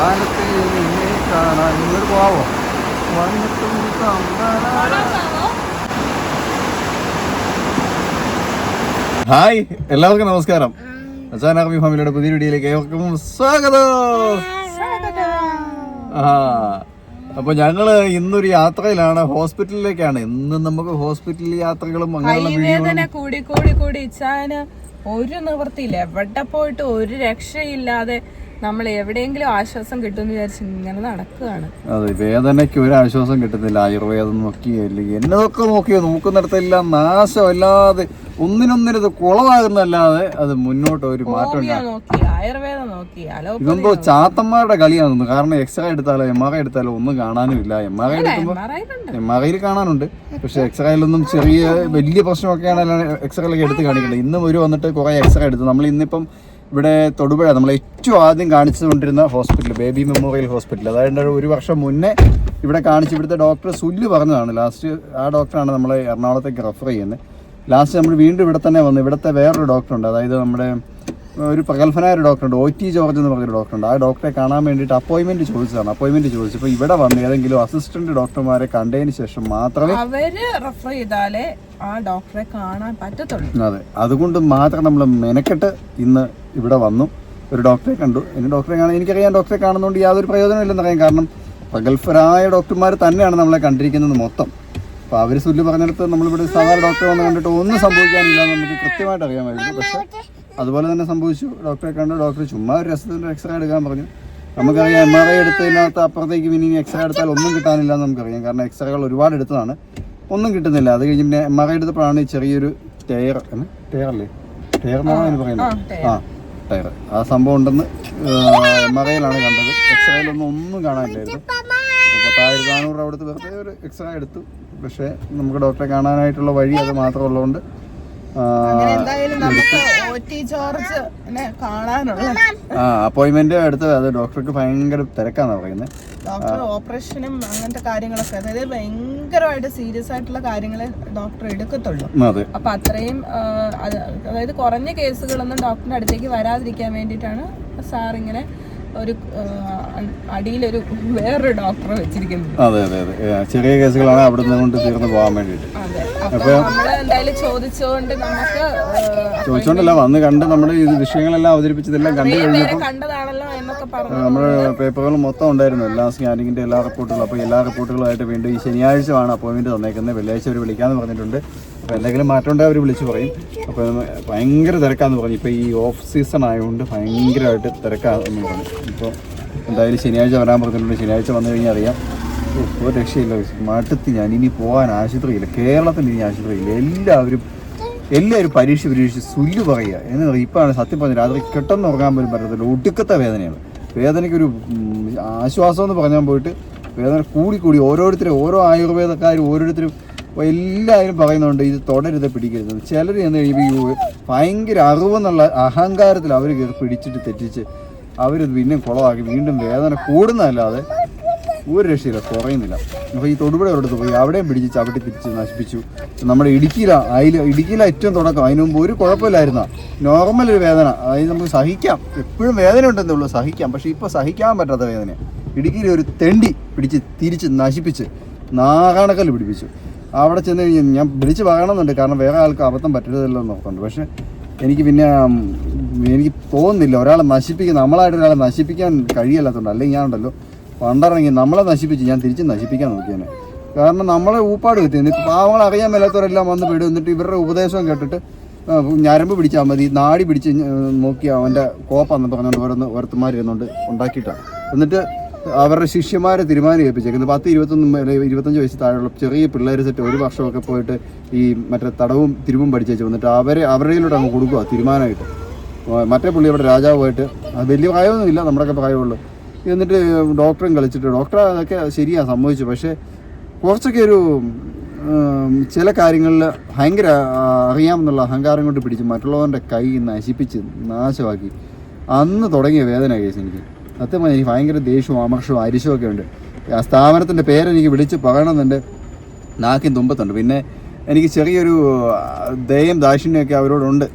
കാലത്ത് നിന്നെ കാണാൻ ഇങ്ങോട്ട് പോവോ വന്നിട്ടും ഹായ് എല്ലാവർക്കും നമസ്കാരം. അസാൻ ആർമി ഫാമിലിയുടെ പുതിയ വീഡിയോയിലേക്ക് ഏവർക്കും സ്വാഗതം. അപ്പൊ ഞങ്ങള് ഇന്നൊരു യാത്രയിലാണ്, ഹോസ്പിറ്റലിലേക്കാണ്. ഇന്ന് നമുക്ക് ഹോസ്പിറ്റൽ യാത്രകളും അങ്ങനെയുള്ള കൂടി ഇച്ചാന് ഒരു നിവൃത്തിയില്ല. എവിടെ പോയിട്ട് ഒരു രക്ഷയില്ലാതെ നമ്മൾ എവിടെയെങ്കിലും ആശ്വാസം കിട്ടുമെന്ന് വിചാരിച്ച് ഇങ്ങനെ നടക്കുകയാണ്. അതെ, വേദനയ്ക്ക് ഒരു ആശ്വാസം കിട്ടുന്നില്ല. ആയുർവേദം നോക്കി അല്ലെങ്കിൽ എന്നതൊക്കെ നോക്കിയോ നോക്കുന്നിടത്തെല്ലാം നാശമല്ലാതെ ഒന്നിനൊന്നിനത് കുളമാകുന്നല്ലാതെ അത് മുന്നോട്ട് ഒരു മാറ്റം. ആയുർവേദം നോക്കി ഇതെന്തോ ചാത്തന്മാരുടെ കളിയാണെന്ന്. കാരണം എക്സ്റേ എടുത്താലോ MRI എടുത്താലോ ഒന്നും കാണാനും ഇല്ല. MRI എടുക്കുമ്പോൾ MRIയിൽ കാണാനുണ്ട്, പക്ഷെ എക്സ്റേയിലൊന്നും ചെറിയ വലിയ പ്രശ്നമൊക്കെയാണ് എക്സ്റേയിലൊക്കെ എടുത്ത് കാണിക്കുന്നത്. ഇന്നും വന്നിട്ട് കുറെ എക്സ്റേ എടുത്തു. നമ്മൾ ഇന്നിപ്പം ഇവിടെ തൊടുപുഴ നമ്മൾ ഏറ്റവും ആദ്യം കാണിച്ചുകൊണ്ടിരുന്ന ഹോസ്പിറ്റൽ, ബേബി മെമ്മോറിയൽ ഹോസ്പിറ്റൽ. അതായത് ഒരു വർഷം മുന്നേ ഇവിടെ കാണിച്ച് ഇവിടുത്തെ ഡോക്ടർ സുല്ല് പറഞ്ഞതാണ്. ലാസ്റ്റ് ആ ഡോക്ടറാണ് നമ്മളെ എറണാകുളത്തേക്ക് റെഫർ ചെയ്യുന്നത്. ലാസ്റ്റ് നമ്മൾ വീണ്ടും ഇവിടെ തന്നെ വന്നു. ഇവിടുത്തെ വേറൊരു ഡോക്ടറുണ്ട്, അതായത് നമ്മുടെ ഒരു പ്രഗത്ഭനായ ഒരു ഡോക്ടറുണ്ട്, OT ജോർജ് എന്ന് പറഞ്ഞൊരു ഡോക്ടറുണ്ട്. ആ ഡോക്ടറെ കാണാൻ വേണ്ടിയിട്ട് അപ്പോയിൻമെൻറ്റ് ചോദിച്ചപ്പോൾ ഇവിടെ വന്ന് ഏതെങ്കിലും അസിസ്റ്റന്റ് ഡോക്ടർമാരെ കണ്ടതിന് ശേഷം മാത്രമേ അവര് റെഫർ ചെയ്താലേ ആ ഡോക്ടറെ കാണാൻ പറ്റത്തുള്ളൂ. അതെ, അതുകൊണ്ട് മാത്രം നമ്മൾ മെനക്കെട്ട് ഇന്ന് ഇവിടെ വന്നു, ഒരു ഡോക്ടറെ കണ്ടു. ഇനി ഡോക്ടറെ കാണാൻ എനിക്കറിയാം, ഡോക്ടറെ കാണുന്നതുകൊണ്ട് യാതൊരു പ്രയോജനമില്ലെന്നറിയാം. കാരണം പ്രഗത്ഭരായ ഡോക്ടർമാർ തന്നെയാണ് നമ്മളെ കണ്ടിരിക്കുന്നത് മൊത്തം. അപ്പോൾ അവർ സുല്ല് പറഞ്ഞിടത്ത് നമ്മളിവിടെ സാധാരണ ഡോക്ടറെ വന്ന് കണ്ടിട്ട് ഒന്നും സംഭവിക്കാനില്ല എന്ന് നമുക്ക് കൃത്യമായിട്ട് അറിയാമായിരുന്നു. പക്ഷേ അതുപോലെ തന്നെ സംഭവിച്ചു. ഡോക്ടറെ കണ്ടു. ഡോക്ടർ ചുമ്മാ ഒരു രസത്തിൻ്റെ എക്സ്റേ എടുക്കാൻ പറഞ്ഞു. നമുക്കറിയാം MRI എടുത്തതിനകത്ത് അപ്പുറത്തേക്ക് ഇനി എക്സ്റേ എടുത്താൽ ഒന്നും കിട്ടാനില്ല എന്ന് നമുക്കറിയാം. കാരണം എക്സ്റേകൾ ഒരുപാട് എടുത്തതാണ്, ഒന്നും കിട്ടുന്നില്ല. അത് കഴിഞ്ഞ് പിന്നെ MRI എടുത്തപ്പോഴാണ് ചെറിയൊരു ടയർ എന്ന് പറയുന്നത്, ടയർ ആ സംഭവം ഉണ്ടെന്ന് MRIയിലാണ് കണ്ടത്. എക്സ്റേയിലൊന്നും ഒന്നും കാണാനില്ലായിരുന്നു. 10,400 രൂപ കൊടുത്ത് വെറുതെ ഒരു എക്സ്റേ എടുത്തു. പക്ഷേ നമുക്ക് ഡോക്ടറെ കാണാനായിട്ടുള്ള വഴി അത് മാത്രം ഉള്ളതുകൊണ്ട് അപ്പോയിന്റ്മെന്റ് എടുത്ത്. അത് ഡോക്ടർക്ക് ഭയങ്കര തിരക്കാന്നാ പറയുന്നത്. ഡോക്ടർ ഓപ്പറേഷനും അങ്ങനത്തെ കാര്യങ്ങളൊക്കെ, അതായത് ഭയങ്കരമായിട്ട് സീരിയസ് ആയിട്ടുള്ള കാര്യങ്ങളെ ഡോക്ടർ എടുക്കത്തുള്ളൂ. അപ്പൊ അത്രയും അതായത് കുറഞ്ഞ കേസുകളൊന്നും ഡോക്ടറിന്റെ അടുത്തേക്ക് വരാതിരിക്കാൻ വേണ്ടിയിട്ടാണ് സാർ ഇങ്ങനെ ഒരു അടിയിലൊരു വേറൊരു ഡോക്ടറെ വെച്ചിരിക്കുന്നത്. അതെ അതെ അതെ, ചെറിയ കേസുകളാണ് അവിടെ നിന്ന് കൊണ്ട് തീർന്നു പോകാൻ വേണ്ടിയിട്ട്. അപ്പൊ നമ്മള് എന്തായാലും ചോദിച്ചോണ്ടല്ല വന്ന് കണ്ട് നമ്മുടെ ഈ വിഷയങ്ങളെല്ലാം അവതരിപ്പിച്ചതെല്ലാം കണ്ടു കഴിഞ്ഞപ്പോൾ കണ്ടതാണല്ലോ എന്നൊക്കെ പറഞ്ഞു. നമ്മുടെ പേപ്പറുകൾ മൊത്തം ഉണ്ടായിരുന്നു, എല്ലാ സ്കാനിങ്ങിന്റെ എല്ലാ റിപ്പോർട്ടുകളും. അപ്പോൾ എല്ലാ റിപ്പോർട്ടുകളായിട്ട് വീണ്ടും ഈ ശനിയാഴ്ചയാണ് അപ്പോയിൻമെന്റ് തന്നേക്കുന്നത്. വെള്ളിയാഴ്ച അവർ വിളിക്കാമെന്ന് പറഞ്ഞിട്ടുണ്ട്. അപ്പോൾ എന്തെങ്കിലും മാറ്റം ഉണ്ടെങ്കിൽ അവർ വിളിച്ച് പറയും. അപ്പോൾ ഭയങ്കര തിരക്കാന്ന് പറഞ്ഞു. ഇപ്പോൾ ഈ ഓഫ് സീസൺ ആയതുകൊണ്ട് ഭയങ്കരമായിട്ട് തിരക്കാന്ന് പറഞ്ഞു. ഇപ്പോൾ എന്തായാലും ശനിയാഴ്ച വരാൻ പറഞ്ഞിട്ടുണ്ട്. ശനിയാഴ്ച വന്നു കഴിഞ്ഞാൽ അറിയാം. ഒരു രക്ഷയില്ല, മടുത്ത് ഞാൻ ഇനി പോകാൻ ആശുപത്രിയില്ല. കേരളത്തിൽ ഇനി ആശുപത്രിയില്ല. എല്ലാവരും പരീക്ഷിച്ച് സുല്ല് പറയുക എന്ന് പറയും. ഇപ്പോഴാണ് സത്യം പറഞ്ഞത് രാത്രി കെട്ടെന്ന് ഉറങ്ങാൻ പോലും പറ്റത്തില്ല. ഒടുക്കത്തെ വേദനയാണ്. വേദനയ്ക്കൊരു ആശ്വാസം എന്ന് പറഞ്ഞാൽ പോയിട്ട് വേദന കൂടി ഓരോരുത്തരും ഓരോ ആയുർവേദക്കാരും ഓരോരുത്തരും എല്ലാവരും പറയുന്നുണ്ട് ഇത് തുടരുത്, പിടിക്കരുത്. ചിലർ എന്ന് കഴിയുമ്പോൾ ഭയങ്കര അറിവെന്നുള്ള അഹങ്കാരത്തിൽ അവർ കയറി പിടിച്ചിട്ട് തെറ്റിച്ച് അവരിത് പിന്നെ കുളമാക്കി വീണ്ടും വേദന കൂടുന്നതല്ലാതെ ഒരു രക്ഷയില്ല, കുറയുന്നില്ല. അപ്പോൾ ഈ തൊടുപുഴയോടത്ത് പോയി അവിടെയും പിടിച്ച് ചവിട്ടി തിരിച്ച് നശിപ്പിച്ചു. നമ്മുടെ ഇടുക്കിയിലാണ് ഏറ്റവും തുടക്കം. അതിന് മുമ്പ് ഒരു കുഴപ്പമില്ലായിരുന്ന നോർമൽ ഒരു വേദന, അതായത് നമുക്ക് സഹിക്കാം. എപ്പോഴും വേദന ഉണ്ടെന്നേ ഉള്ളൂ, സഹിക്കാം. പക്ഷേ ഇപ്പോൾ സഹിക്കാൻ പറ്റാത്ത വേദന. ഇടുക്കിയിൽ ഒരു തെണ്ടി പിടിച്ച് തിരിച്ച് നശിപ്പിച്ച് നാറാണക്കല്ല് പിടിപ്പിച്ചു. അവിടെ ചെന്ന് കഴിഞ്ഞാൽ ഞാൻ വിളിച്ച് പറയണമെന്നുണ്ട്, കാരണം വേറെ ആൾക്ക് അബദ്ധം പറ്റരുതല്ലോ എന്ന് നോക്കുന്നുണ്ട്. പക്ഷേ എനിക്ക് തോന്നുന്നില്ല ഒരാളെ നമ്മളായിട്ട് ഒരാളെ നശിപ്പിക്കാൻ കഴിയല്ലാത്തതുകൊണ്ട്. അല്ലെങ്കിൽ ഞാൻ ഉണ്ടല്ലോ പണ്ടിറങ്ങി നമ്മളെ നശിപ്പിച്ച് ഞാൻ തിരിച്ച് നശിപ്പിക്കാൻ നോക്കിയാണ്. കാരണം നമ്മളെ ഊപ്പാട് കിട്ടിയത് ഇപ്പോൾ പാവങ്ങൾ അറിയാൻ മേലാത്തവരെല്ലാം വന്ന് പെടും. എന്നിട്ട് ഇവരുടെ ഉപദേശം കേട്ടിട്ട് ഞരമ്പ് പിടിച്ചാൽ മതി, നാടി പിടിച്ച് നോക്കി അവൻ്റെ കോപ്പാന്ന് പറഞ്ഞുകൊണ്ട് ഓരോരുത്തന്മാരിരുന്നുകൊണ്ട് ഉണ്ടാക്കിയിട്ടാണ്. എന്നിട്ട് അവരുടെ ശിഷ്യന്മാരെ തീരുമാനം ഏൽപ്പിച്ചേക്കുന്നത് 10-21 വയസ്സ് താഴെയുള്ള ചെറിയ പിള്ളേർ സെറ്റ് ഒരു വർഷമൊക്കെ പോയിട്ട് ഈ മറ്റേ തടവും തിരുവും പഠിച്ചേച്ച് വന്നിട്ട് അവരുടെയിലൂടെ അങ്ങ് കൊടുക്കുക തീരുമാനമായിട്ട്. മറ്റേ പുള്ളി അവിടെ രാജാവുമായിട്ട് അത് വലിയ പ്രായമൊന്നുമില്ല, നമ്മുടെയൊക്കെ പ്രായമുള്ളൂ. എന്നിട്ട് ഡോക്ടറും കളിച്ചിട്ട് ഡോക്ടർ അതൊക്കെ ശരിയാണ് സമ്മതിച്ചു. പക്ഷേ കുറച്ചൊക്കെ ഒരു ചില കാര്യങ്ങളിൽ ഭയങ്കര അറിയാമെന്നുള്ള അഹങ്കാരം കൊണ്ട് പിടിച്ച് മറ്റുള്ളവരുടെ കൈ നശിപ്പിച്ച് നാശമാക്കി. അന്ന് തുടങ്ങിയ വേദന കേസ് എനിക്ക് സത്യം പറഞ്ഞാൽ എനിക്ക് ഭയങ്കര ദേഷ്യവും അമർഷവും അരിശവും ഒക്കെ ഉണ്ട്. ആ സ്ഥാപനത്തിൻ്റെ പേരെനിക്ക് വിളിച്ച് പറയണമെന്നുണ്ട്, നാക്കിൻ തുമ്പത്തുണ്ട്. പിന്നെ എനിക്ക് ചെറിയൊരു ദയം ദാക്ഷിണ്യമൊക്കെ അവരോടുണ്ട്.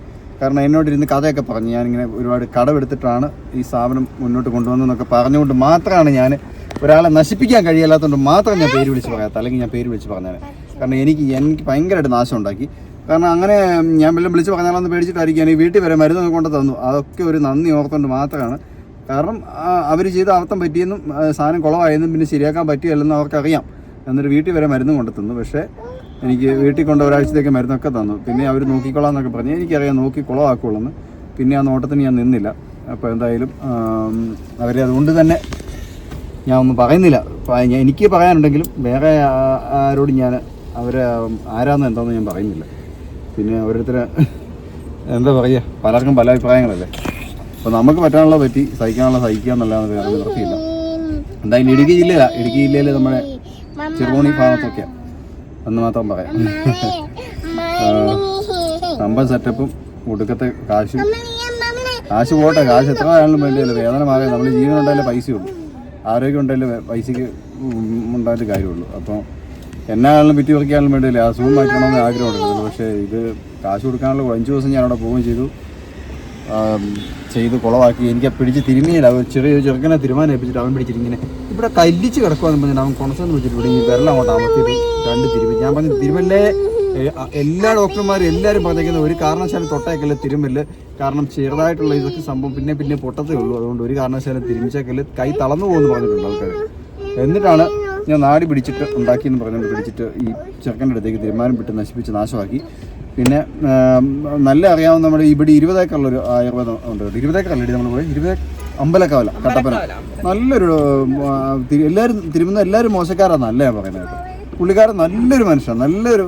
കാരണം എന്നോടിരുന്ന് കഥയൊക്കെ പറഞ്ഞു ഞാനിങ്ങനെ ഒരുപാട് കടമെടുത്തിട്ടാണ് ഈ സ്ഥാപനം മുന്നോട്ട് കൊണ്ടുവന്നതെന്നൊക്കെ പറഞ്ഞുകൊണ്ട് മാത്രമാണ് ഞാൻ ഒരാളെ നശിപ്പിക്കാൻ കഴിയില്ലാത്തതുകൊണ്ട് മാത്രം ഞാൻ പേര് വിളിച്ച് പറയാത്ത, അല്ലെങ്കിൽ ഞാൻ പേര് വിളിച്ച് പറഞ്ഞേനെ. കാരണം എനിക്ക് ഭയങ്കരമായിട്ട് നാശം ഉണ്ടാക്കി. കാരണം അങ്ങനെ ഞാൻ വല്ലതും വിളിച്ച് പറഞ്ഞാലൊന്ന് പേടിച്ചിട്ടായിരിക്കും എനിക്ക് വീട്ടിൽ വരെ മരുന്ന് കൊണ്ട് തന്നു. അതൊക്കെ ഒരു നന്ദി ഓർത്തുകൊണ്ട് മാത്രമാണ്. കാരണം അവർ ചെയ്ത അർത്ഥം പറ്റിയെന്നും സാധനം കുളമായെന്നും പിന്നെ ശരിയാക്കാൻ പറ്റിയല്ലെന്നും അവർക്കറിയാം. എന്നിട്ട് വീട്ടിൽ വരെ മരുന്ന് കൊണ്ട് തന്നു. പക്ഷേ എനിക്ക് വീട്ടിൽ കൊണ്ട് ഒരാഴ്ചത്തേക്ക് മരുന്നൊക്കെ തന്നു. പിന്നെ അവർ നോക്കിക്കോളാം എന്നൊക്കെ പറഞ്ഞു. എനിക്കറിയാം നോക്കി കുളമാക്കുള്ളൂ. പിന്നെ ആ നോട്ടത്തിന് ഞാൻ നിന്നില്ല. അപ്പോൾ എന്തായാലും അവരെ അതുകൊണ്ട് തന്നെ ഞാൻ ഒന്നും പറയുന്നില്ല. എനിക്ക് പറയാനുണ്ടെങ്കിലും വേറെ ആരോടും ഞാൻ അവരെ ആരാന്ന് എന്താണെന്ന് ഞാൻ പറയുന്നില്ല. പിന്നെ ഓരോരുത്തരെ എന്താ പറയുക, പലർക്കും പല അഭിപ്രായങ്ങളല്ലേ. അപ്പോൾ നമുക്ക് പറ്റാനുള്ള പറ്റി, സഹിക്കാനുള്ള സഹിക്കുക എന്നല്ലാതെ വേറെ നിവൃത്തിയില്ല. എന്തായാലും ഇടുക്കി ജില്ലയിൽ നമ്മുടെ ചെറുതോണി ഭാഗത്തൊക്കെയാണ് എന്ന് മാത്രം പറയാം. സമ്പൻ സെറ്റപ്പും ഒടുക്കത്തെ കാശ് പോട്ടെ, കാശ് എത്ര ആയാലും വേണ്ടിയല്ലോ. വേദന മാറിയാൽ നമ്മൾ ജീവൻ ഉണ്ടായാലേ പൈസയുള്ളൂ, ആരോഗ്യം ഉണ്ടായാലേ പൈസയ്ക്ക് ഉണ്ടായിട്ട് കാര്യമുള്ളൂ. അപ്പോൾ എന്നാണെങ്കിലും വിറ്റ് പറിക്കാനും വേണ്ടിയല്ലേ അസുഖം മാറ്റണമെന്ന് ആഗ്രഹമുണ്ട്. പക്ഷേ ഇത് കാശ് കൊടുക്കാനുള്ള 5 ദിവസം ഞാൻ അവിടെ പോവുകയും ചെയ്ത് കുളവാക്കി. എനിക്ക് പിടിച്ച് തിരുമിയില്ല. ചെറിയൊരു ചെറുക്കനെ തിരുമാനം ഏൽപ്പിച്ചിട്ട് അവൻ പിടിച്ചിട്ട് ഇങ്ങനെ ഇവിടെ കല്ലിച്ച് കിടക്കുവാന്ന് പറഞ്ഞിട്ട് അവൻ കൊണസെന്ന് വെച്ചിട്ട് ഇവിടെ ഈ വെള്ളം അങ്ങോട്ട് അമർത്തിയിട്ട് 2 തിരുമി. ഞാൻ പറഞ്ഞു തിരുമല്ലേ, എല്ലാ ഡോക്ടർമാരും എല്ലാവരും പറഞ്ഞേക്കുന്നത് ഒരു കാരണവശാലും തൊട്ടേക്കല്ല് തിരുമല്. കാരണം ചെറുതായിട്ടുള്ള ഇതൊക്കെ സംഭവം പിന്നെ പൊട്ടത്തേ ഉള്ളൂ. അതുകൊണ്ട് ഒരു കാരണവശാലും തിരുമിച്ചേക്കല്ല് കൈ തളർന്നു പോകുമെന്ന് പറഞ്ഞിട്ടുണ്ട് ആൾക്കാർ. എന്നിട്ടാണ് ഞാൻ നാടി പിടിച്ചിട്ട് ഉണ്ടാക്കിയെന്ന് പറഞ്ഞുകൊണ്ട് പിടിച്ചിട്ട് ഈ ചെറുക്കൻ്റെ അടുത്തേക്ക് തീരുമാനം വിട്ട് നശിപ്പിച്ച് നാശമാക്കി. പിന്നെ നല്ല അറിയാവുന്ന നമ്മുടെ ഇവിടെ 20 ഏക്കറുള്ളൊരു ആയുർവേദം ഉണ്ട്. 20 ഏക്കറല്ലേ നമ്മൾ പോയി, 20 അമ്പലക്കാവല കട്ടപ്പന. നല്ലൊരു എല്ലാവരും തിരുമുന്ന എല്ലാവരും മോശക്കാരാണെന്നല്ല ഞാൻ പറയുന്നത്. പുള്ളിക്കാരൻ നല്ലൊരു മനുഷ്യൻ, നല്ലൊരു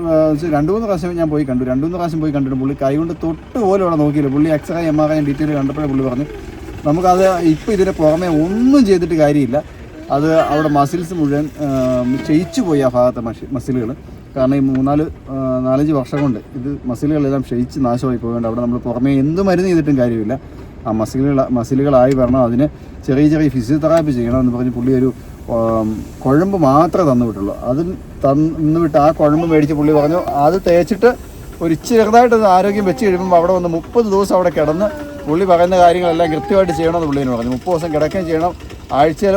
2-3 പ്രാവശ്യം ഞാൻ പോയി കണ്ടു. 2-3 പ്രാവശ്യം പോയി കണ്ടിട്ട് പുള്ളി കൈ കൊണ്ട് തൊട്ട് പോലും അവിടെ നോക്കിയില്ല. പുള്ളി എക്സ്റേ MRI ഡീറ്റെയിൽ കണ്ടപ്പോഴേ പുള്ളി പറഞ്ഞു നമുക്കത് ഇപ്പോൾ ഇതിന് പുറമെ ഒന്നും ചെയ്തിട്ട് കാര്യമില്ല. അത് അവിടെ മസിൽസ് മുഴുവൻ ക്ഷയിച്ചു പോയി ആ ഭാഗത്തെ മസിലുകൾ. കാരണം ഈ 4-5 വർഷം കൊണ്ട് ഇത് മസിലുകളെല്ലാം ക്ഷയിച്ച് നാശമായി പോയതുകൊണ്ട് അവിടെ നമ്മൾ പുറമേ എന്ത് മരുന്ന് ചെയ്തിട്ടും കാര്യമില്ല. ആ മസിലുകളായി വരണം. അതിന് ചെറിയ ഫിസിയോതെറാപ്പി ചെയ്യണമെന്ന് പറഞ്ഞ് പുള്ളി ഒരു കുഴമ്പ് മാത്രമേ തന്നു വിട്ടുള്ളൂ. അത് തന്നു വിട്ട് ആ കുഴമ്പ് മേടിച്ച് പുള്ളി പറഞ്ഞു അത് തേച്ചിട്ട് ഒരു ചെറുതായിട്ട് ആരോഗ്യം വെച്ച് കഴിയുമ്പോൾ അവിടെ വന്ന് 30 ദിവസം അവിടെ കിടന്ന് പുള്ളി പറയുന്ന കാര്യങ്ങളെല്ലാം കൃത്യമായിട്ട് ചെയ്യണമെന്ന് പുള്ളിന് പറഞ്ഞു. 30 ദിവസം കിടക്കുകയും ചെയ്യണം. ആഴ്ചയിൽ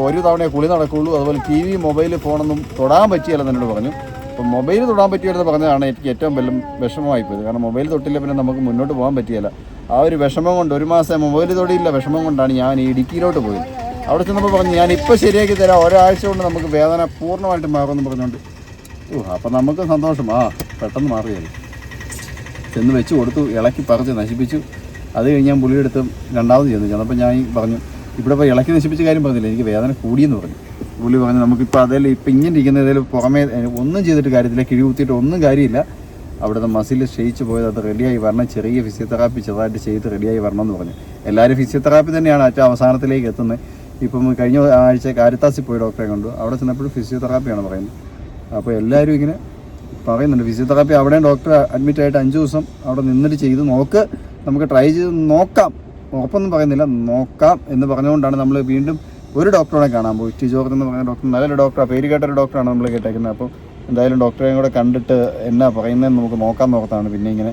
ഒരു തവണയെ കുളി നടക്കുകയുള്ളൂ. അതുപോലെ TV, മൊബൈൽ, ഫോണൊന്നും തൊടാൻ പറ്റിയല്ലെന്ന് എന്നോട് പറഞ്ഞു. അപ്പം മൊബൈൽ തൊടാൻ പറ്റിയെന്ന് പറഞ്ഞതാണ് എനിക്ക് ഏറ്റവും വലിയ വിഷമമായിപ്പോയത്. കാരണം മൊബൈൽ തൊട്ടില്ല പിന്നെ നമുക്ക് മുന്നോട്ട് പോകാൻ പറ്റിയല്ല. ആ ഒരു വിഷമം കൊണ്ട് 1 മാസം മൊബൈൽ തൊടിയില്ല വിഷമം കൊണ്ടാണ് ഞാൻ ഈ ഇടുക്കിയിലോട്ട് പോയത്. അവിടെ ചെന്നപ്പോൾ പറഞ്ഞു ഞാനിപ്പോൾ ശരിയാക്കി തരാം, ഒരാഴ്ച കൊണ്ട് നമുക്ക് വേദന പൂർണ്ണമായിട്ട് മാറുമെന്ന് പറഞ്ഞുകൊണ്ട് അപ്പം നമുക്ക് സന്തോഷം. പെട്ടെന്ന് മാറുകയല്ലേ. ചെന്ന് വെച്ച് കൊടുത്തു, ഇളക്കി പറിച്ച് നശിപ്പിച്ചു. അത് കഴിഞ്ഞ് ഞാൻ പുള്ളിയെടുത്ത് 2ാമത് ചെന്നപ്പോൾ ഞാൻ പറഞ്ഞു ഇവിടെ ഇപ്പോൾ ഇളക്കി നശിപ്പിച്ച കാര്യം പറഞ്ഞില്ല, എനിക്ക് വേദന കൂടിയെന്ന് പറഞ്ഞു. പുള്ളി പറഞ്ഞു നമുക്കിപ്പോൾ അതെല്ലാം ഇപ്പം ഇങ്ങനെ ഇരിക്കുന്ന ഏതായാലും പുറമേ ഒന്നും ചെയ്തിട്ട് കാര്യത്തില്ല, കിഴി കുത്തിയിട്ട് ഒന്നും കാര്യമില്ല. അവിടുത്തെ മസിൽ ക്ഷയിച്ച് പോയത് അത് റെഡിയായി വരണം, ചെറിയ ഫിസിയോതെറാപ്പി ചെറുതായിട്ട് ചെയ്ത് റെഡിയായി വരണം എന്ന് പറഞ്ഞു. എല്ലാവരും ഫിസിയോതെറാപ്പി തന്നെയാണ് ഏറ്റവും അവസാനത്തിലേക്ക് എത്തുന്നത്. ഇപ്പം കഴിഞ്ഞ ആഴ്ച കാരിത്താസിൽ പോയി ഡോക്ടറെ കണ്ടു. അവിടെ ചെന്നപ്പോഴും ഫിസിയോതെറാപ്പിയാണ് പറയുന്നത്. അപ്പോൾ എല്ലാവരും ഇങ്ങനെ പറയുന്നുണ്ട് ഫിസിയോതെറാപ്പി. അവിടെയും ഡോക്ടർ അഡ്മിറ്റായിട്ട് 5 ദിവസം അവിടെ നിന്നിട്ട് ചെയ്ത് നോക്ക്, നമുക്ക് ട്രൈ ചെയ്ത് നോക്കാം, ഉറപ്പൊന്നും പറയുന്നില്ല, നോക്കാം എന്ന് പറഞ്ഞുകൊണ്ടാണ് നമ്മൾ വീണ്ടും ഒരു ഡോക്ടറെ കാണാൻ പോയി. ജോർജ് എന്ന് പറയുന്ന ഡോക്ടർ നല്ലൊരു ഡോക്ടറാണ്, പേര് കേട്ടൊരു ഡോക്ടറാണ് നമ്മൾ കേട്ടേക്കുന്നത്. അപ്പോൾ എന്തായാലും ഡോക്ടറെയും കൂടെ കണ്ടിട്ട് എന്നാ പറയുന്നതെന്ന് നമുക്ക് നോക്കാൻ നോർത്താണ് പിന്നെ ഇങ്ങനെ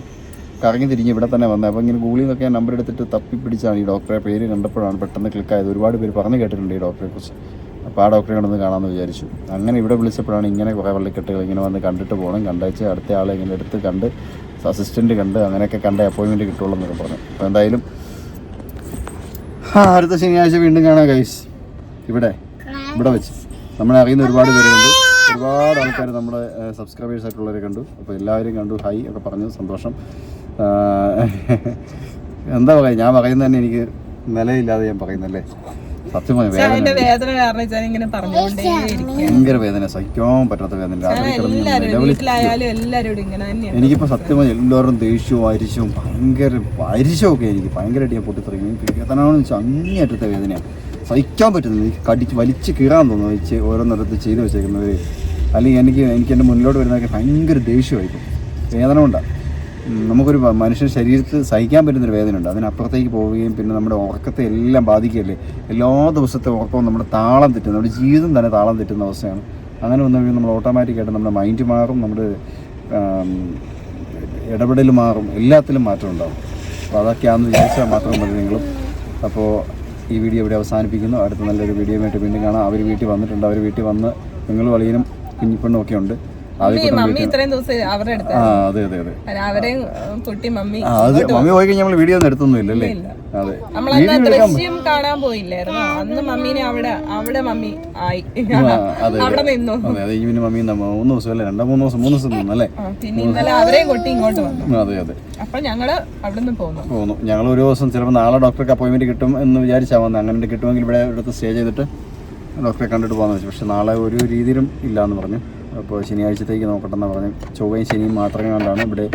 കറങ്ങി തിരിഞ്ഞ് ഇവിടെ തന്നെ വന്നത്. അപ്പോൾ ഇങ്ങനെ ഗൂഗിളിൽ നിന്നൊക്കെ നമ്പർ എടുത്തിട്ട് തപ്പിപ്പിടിച്ചാണ് ഈ ഡോക്ടറെ പേര് കണ്ടപ്പോഴാണ് പെട്ടെന്ന് ക്ലിക്കായത്. ഒരുപാട് പേര് പറഞ്ഞു കേട്ടിട്ടുണ്ട് ഈ ഡോക്ടറെ കുറിച്ച്. അപ്പോൾ ആ ഡോക്ടറെ കൊണ്ടൊന്ന് കാണാമെന്ന് വിചാരിച്ചു. അങ്ങനെ ഇവിടെ വിളിച്ചപ്പോഴാണ് ഇങ്ങനെ കുറേ വള്ളിക്കെട്ടുകൾ ഇങ്ങനെ വന്ന് കണ്ടിട്ട് പോകണം, കണ്ടേച്ച് അടുത്ത ആളെ ഇങ്ങനെ എടുത്ത് കണ്ട് അസിസ്റ്റൻറ്റ് കണ്ട് അങ്ങനെയൊക്കെ കണ്ട് അപ്പോയിൻമെൻറ്റ് കിട്ടുള്ളൂ എന്നൊക്കെ പറഞ്ഞു. അപ്പോൾ എന്തായാലും അടുത്ത ശനിയാഴ്ച വീണ്ടും കാണാം ഗൈസ്. ഇവിടെ വെച്ച് നമ്മളെ അറിയുന്ന ഒരുപാട് പേരുണ്ട്, ഒരുപാട് ആൾക്കാർ നമ്മുടെ സബ്സ്ക്രൈബേഴ്സ് ആയിട്ടുള്ളവരെ കണ്ടു. അപ്പോൾ എല്ലാവരും കണ്ടു, ഹൈ ഒക്കെ പറഞ്ഞു, സന്തോഷം. എന്താ പറയുക, ഞാൻ പറയുന്നത് തന്നെ എനിക്ക് നിലയില്ലാതെ ഞാൻ പറയുന്നല്ലേ. സത്യമായി ഭയങ്കര വേദന, സഹിക്കാൻ പറ്റാത്ത വേദന. എനിക്കിപ്പോൾ സത്യമായി എല്ലാവരും ദേഷ്യവും അരിശവും ഭയങ്കര അരിശമൊക്കെ എനിക്ക് ഭയങ്കരമായിട്ട് ഞാൻ പൊട്ടിത്തെറിക്കും. വേദനയാണെന്ന് വെച്ചാൽ അങ്ങേയറ്റത്തെ വേദനയാണ്, സഹിക്കാൻ പറ്റുന്നില്ല. എനിക്ക് കടിച്ച് വലിച്ച് കീറാൻ തോന്നുന്നു വെച്ച് ഓരോന്നിടത്ത് ചെയ്ത് വെച്ചേക്കുന്നവർ. അല്ലെങ്കിൽ എനിക്ക് എൻ്റെ മുന്നിലോട്ട് വരുന്നതൊക്കെ ഭയങ്കര ദേഷ്യമായിരിക്കും. വേദന കൊണ്ടാണ് നമുക്കൊരു മനുഷ്യൻ ശരീരത്തിൽ സഹിക്കാൻ പറ്റുന്നൊരു വേദനയുണ്ട്. അതിനപ്പുറത്തേക്ക് പോവുകയും പിന്നെ നമ്മുടെ ഉറക്കത്തെ എല്ലാം ബാധിക്കുകയല്ലേ. എല്ലാ ദിവസത്തെ ഉറക്കവും നമ്മുടെ താളം തെറ്റുന്ന, നമ്മുടെ ജീവിതം തന്നെ താളം തെറ്റുന്ന അവസ്ഥയാണ്. അങ്ങനെ വന്നു കഴിയുമ്പോൾ നമ്മൾ ഓട്ടോമാറ്റിക്കായിട്ട് നമ്മുടെ മൈൻഡ് മാറും, നമ്മുടെ ഇടപെടൽ മാറും, എല്ലാത്തിലും മാറ്റം ഉണ്ടാകും. അപ്പോൾ അതൊക്കെയാണെന്ന് വിചാരിച്ചാൽ മാത്രം മതി നിങ്ങളും. അപ്പോൾ ഈ വീഡിയോ ഇവിടെ അവസാനിപ്പിക്കുന്നു. അടുത്ത നല്ലൊരു വീഡിയോ ആയിട്ട് വീണ്ടും കാണാം. അവർ വീട്ടിൽ വന്നിട്ടുണ്ട്. അവർ വീട്ടിൽ വന്ന് നിങ്ങൾ വളിയനും കുഞ്ഞിപ്പെണ്ണും ഒക്കെ ഉണ്ട്. മമ്മി ഇത്രയും ദിവസം അവരുടെ അടുത്ത് അതെ അതെ അതെ അവരെയും കുട്ടി മമ്മി അത് മമ്മി പോയി കഴിഞ്ഞാൽ നമ്മൾ വീഡിയോ ഒന്നും എടുത്തൊന്നും ഇല്ലല്ലേ. അതെ നമ്മളന്ന് ദൃശ്യം കാണാൻ പോയില്ലായിരുന്നു. അന്ന് മമ്മീനെ അവിടെ മമ്മി ആയി അവിടെ നിന്നു. അതെ അതെ ഈ മമ്മി 3 ദിവസം അല്ലേ 2-3 ദിവസം നിന്നല്ലേ. പിന്നെ ഇന്നലെ അവരെയും കൊട്ടി ഇങ്ങോട്ട് വന്നു. അതെ അതെ അപ്പൊ ഞങ്ങള് അവിടെ നിന്ന് പോന്നു. ഞങ്ങൾ ഒരു ദിവസം ചിലപ്പോൾ നാളെ ഡോക്ടർക്ക് അപ്പോയിൻമെന്റ് കിട്ടും എന്ന് വിചാരിച്ചാൽ വന്നത്. അങ്ങനെ കിട്ടുമെങ്കിൽ ഇവിടെ അടുത്ത് സ്റ്റേ ചെയ്തിട്ട് ഡോക്ടറെ കണ്ടിട്ട് പോകാമെന്ന് വെച്ചു. പക്ഷെ നാളെ ഒരു രീതിയിലും ഇല്ല എന്ന് പറഞ്ഞു. അപ്പോൾ ശനിയാഴ്ചത്തേക്ക് നോക്കട്ടെന്ന് പറഞ്ഞു. ചൊവ്വയും ശനിയും മാത്രമേ കണ്ടാണ് ഇവിടെ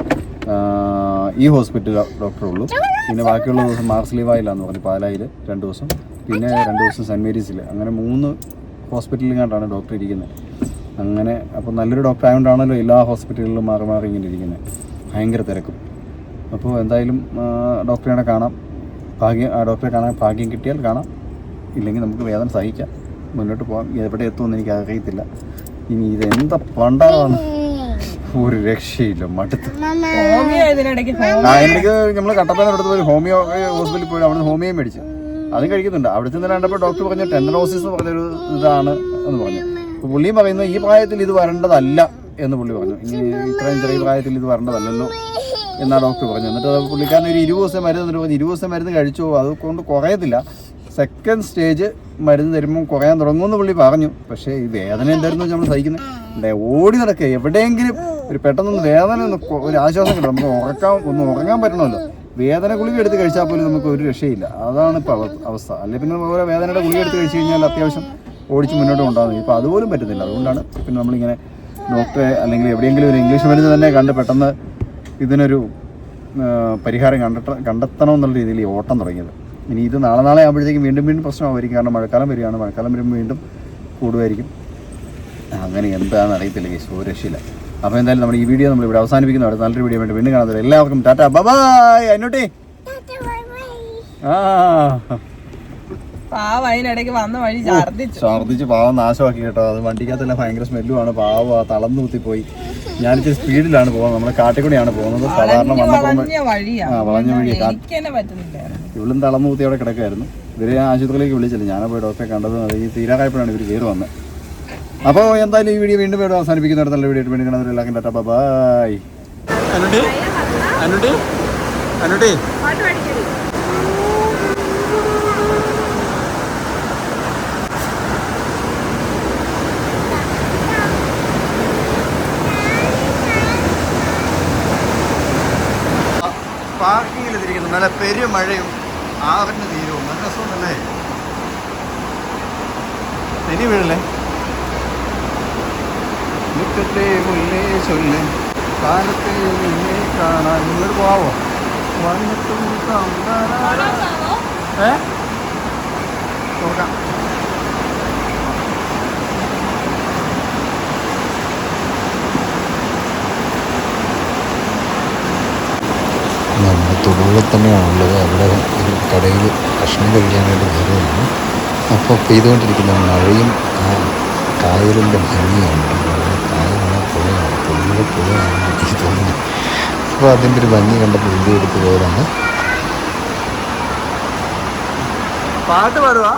ഈ ഹോസ്പിറ്റൽ ഡോക്ടറുള്ളൂ. പിന്നെ ബാക്കിയുള്ള ദിവസം മാർച്ച് ലീവായില്ലാന്ന് പറഞ്ഞു. പാലായിൽ 2 ദിവസം, പിന്നെ 2 ദിവസം സെൻറ്റ് മേരീസിൽ. അങ്ങനെ 3 ഹോസ്പിറ്റലിൽ കണ്ടാണ് ഡോക്ടർ ഇരിക്കുന്നത്. അങ്ങനെ അപ്പോൾ നല്ലൊരു ഡോക്ടർ ആയതുകൊണ്ടാണല്ലോ എല്ലാ ഹോസ്പിറ്റലുകളിലും മാറി മാറി ഇങ്ങനെ ഇരിക്കുന്നത്. ഭയങ്കര തിരക്കും. അപ്പോൾ എന്തായാലും ഡോക്ടറെ കാണാം. ഡോക്ടറെ കാണാൻ ഭാഗ്യം കിട്ടിയാൽ കാണാം, ഇല്ലെങ്കിൽ നമുക്ക് വേദന സഹിക്കാം, മുന്നോട്ട് പോകാം. എവിടെ എത്തുമെന്ന് എനിക്ക് അറിയത്തില്ല. ഇനി ഇത് എന്താ പണ്ടാണ്, ഒരു രക്ഷയില്ല, മടുത്ത്. ഇതിനിടയ്ക്ക് നമ്മൾ കട്ടപ്പന അടുത്ത് പോയി ഹോമിയോ ഹോസ്പിറ്റലിൽ പോയി അവിടെ ഹോമിയോ മേടിച്ചു. അത് കഴിക്കുന്നുണ്ട്. അവിടെ ചെന്ന് കണ്ടപ്പോൾ ഡോക്ടർ പറഞ്ഞു ടെൻഡറോസിസ് എന്ന് പറഞ്ഞൊരു ഇതാണ് എന്ന് പറഞ്ഞു. അപ്പോൾ പുള്ളിയും പറയുന്നത് ഈ പ്രായത്തിൽ ഇത് വരേണ്ടതല്ല എന്ന് പുള്ളി പറഞ്ഞു. ഇനി ഇത്രയും ചെറിയ പ്രായത്തിൽ ഇത് വരേണ്ടതല്ലല്ലോ എന്നാ ഡോക്ടർ പറഞ്ഞു. എന്നിട്ട് പുള്ളിക്കാരൻ ഒരു 20 ദിവസം മരുന്ന് തരുമ്പോൾ 20 ദിവസം മരുന്ന് കഴിച്ചു, അതുകൊണ്ട് കുറയത്തില്ല. സെക്കൻഡ് സ്റ്റേജ് മരുന്ന് തരുമ്പോൾ കുറയാൻ തുടങ്ങുമെന്ന് പുള്ളി പറഞ്ഞു. പക്ഷേ ഈ വേദന എന്തായിരുന്നു നമ്മൾ സഹിക്കുന്നത്? ഓടി നടക്കുക, എവിടെയെങ്കിലും ഒരു പെട്ടെന്നൊന്ന് വേദന ഒരു ആശ്വാസം കിട്ടും. നമുക്ക് ഉറങ്ങാൻ പറ്റണമല്ലോ. വേദന ഗുളിക എടുത്ത് കഴിച്ചാൽ പോലും നമുക്ക് ഒരു രക്ഷയില്ല. അതാണ് ഇപ്പോൾ അവസ്ഥ. അല്ലെങ്കിൽ പിന്നെ ഓരോ വേദനയുടെ ഗുളിക എടുത്ത് കഴിച്ച് കഴിഞ്ഞാൽ അത്യാവശ്യം ഓടിച്ച് മുന്നോട്ട് കൊണ്ടുപോകുന്നത്. ഇപ്പോൾ അതുപോലും പറ്റുന്നില്ല. അതുകൊണ്ടാണ് പിന്നെ നമ്മളിങ്ങനെ ഡോക്ടറെ അല്ലെങ്കിൽ എവിടെയെങ്കിലും ഒരു ഇംഗ്ലീഷ് മരുന്ന് തന്നെ കണ്ട് പെട്ടെന്ന് ഇതിനൊരു പരിഹാരം കണ്ടെത്തണം എന്നുള്ള രീതിയിൽ ഈ ഓട്ടം തുടങ്ങിയത്. ഇനി ഇത് നാളെ ആകുമ്പോഴത്തേക്കും വീണ്ടും പ്രശ്നമായിരിക്കും. കാരണം മഴക്കാലം വരികയാണ്. മഴക്കാലം വരുമ്പോൾ വീണ്ടും കൂടുമായിരിക്കും. അങ്ങനെ എന്താണെന്ന് അറിയത്തില്ല. കേസ് ഒരു രക്ഷയില്ല. അപ്പോൾ എന്തായാലും നമ്മുടെ ഈ വീഡിയോ നമ്മൾ ഇവിടെ അവസാനിപ്പിക്കുന്നു. അടുത്ത നല്ലൊരു വീഡിയോ വേണ്ടി വീണ്ടും കാണാൻ. എല്ലാവർക്കും ടാറ്റാ ബൈ. അന്നോട്ടേ പാവ അതിനിടയ്ക്ക് വന്ന വഴി ഛർദ്ദിച്ച് പാവം നാശമാക്കി കേട്ടോ. അത് വണ്ടിക്കകത്തെല്ലാം ഭയങ്കര സ്മെല്ലുമാണ്. പാവ തളർന്നു കുത്തിപ്പോയി. ഞാനിച്ചിരി സ്പീഡിലാണ് പോകുന്നത്. നമ്മളെ കാട്ടിക്കൂടെയാണ് പോകുന്നത്. സാധാരണ വളഞ്ഞ വഴി. ഇവളും തളർന്നു കുത്തി അവിടെ കിടക്കായിരുന്നു. ഇവരെ ആശുപത്രിയിലേക്ക് വിളിച്ചില്ല. ഞാനാ പോയി ഡോക്ടറെ കണ്ടത്. ഈ തീരാറായപ്പോഴാണ് ഇവർ കയറി വന്നത്. അപ്പോൾ എന്തായാലും ഈ വീഡിയോ വീണ്ടും ഇവിടെ അവസാനിപ്പിക്കുന്ന നല്ല വീഡിയോ വേണ്ടി കാണുന്നത്. എല്ലാവർക്കും ടാറ്റാ ബൈ. പാർക്കിങ്ങിലെത്തിരിക്കുന്നു. നല്ല പെരുമഴയും ആറിന് തീരവും നല്ല രസമുണ്ടല്ലേ. ഇനി വീഴല്ലേ. മുറ്റത്തെ മുല്ലേ ചൊല്ല് കാലത്തെ മുന്നേ കാണാൻ ഇങ്ങോട്ട് പോവോ വന്നിട്ടും നോക്കാം. നമ്മുടെ തൊടുപുഴയിൽ തന്നെയാണുള്ളത്. അവിടെ ഒരു കടയിൽ ഭക്ഷണം കഴിക്കാനായിട്ട് കയറിയതാണ്. അപ്പോൾ പെയ്തുകൊണ്ടിരിക്കുന്ന മഴയും ആ കായലിൻ്റെ ഭംഗിയാണ്. കായലാണ്, പുഴയാണ്, തൊടുപുഴ പുഴയാണ് എനിക്ക് തോന്നുന്നത്. അപ്പോൾ അതിൻ്റെ ഒരു ഭംഗി കണ്ടപ്പോൾ വീഡിയോ എടുത്ത് പോയതാണ്. പാട്ട് പാടുവാ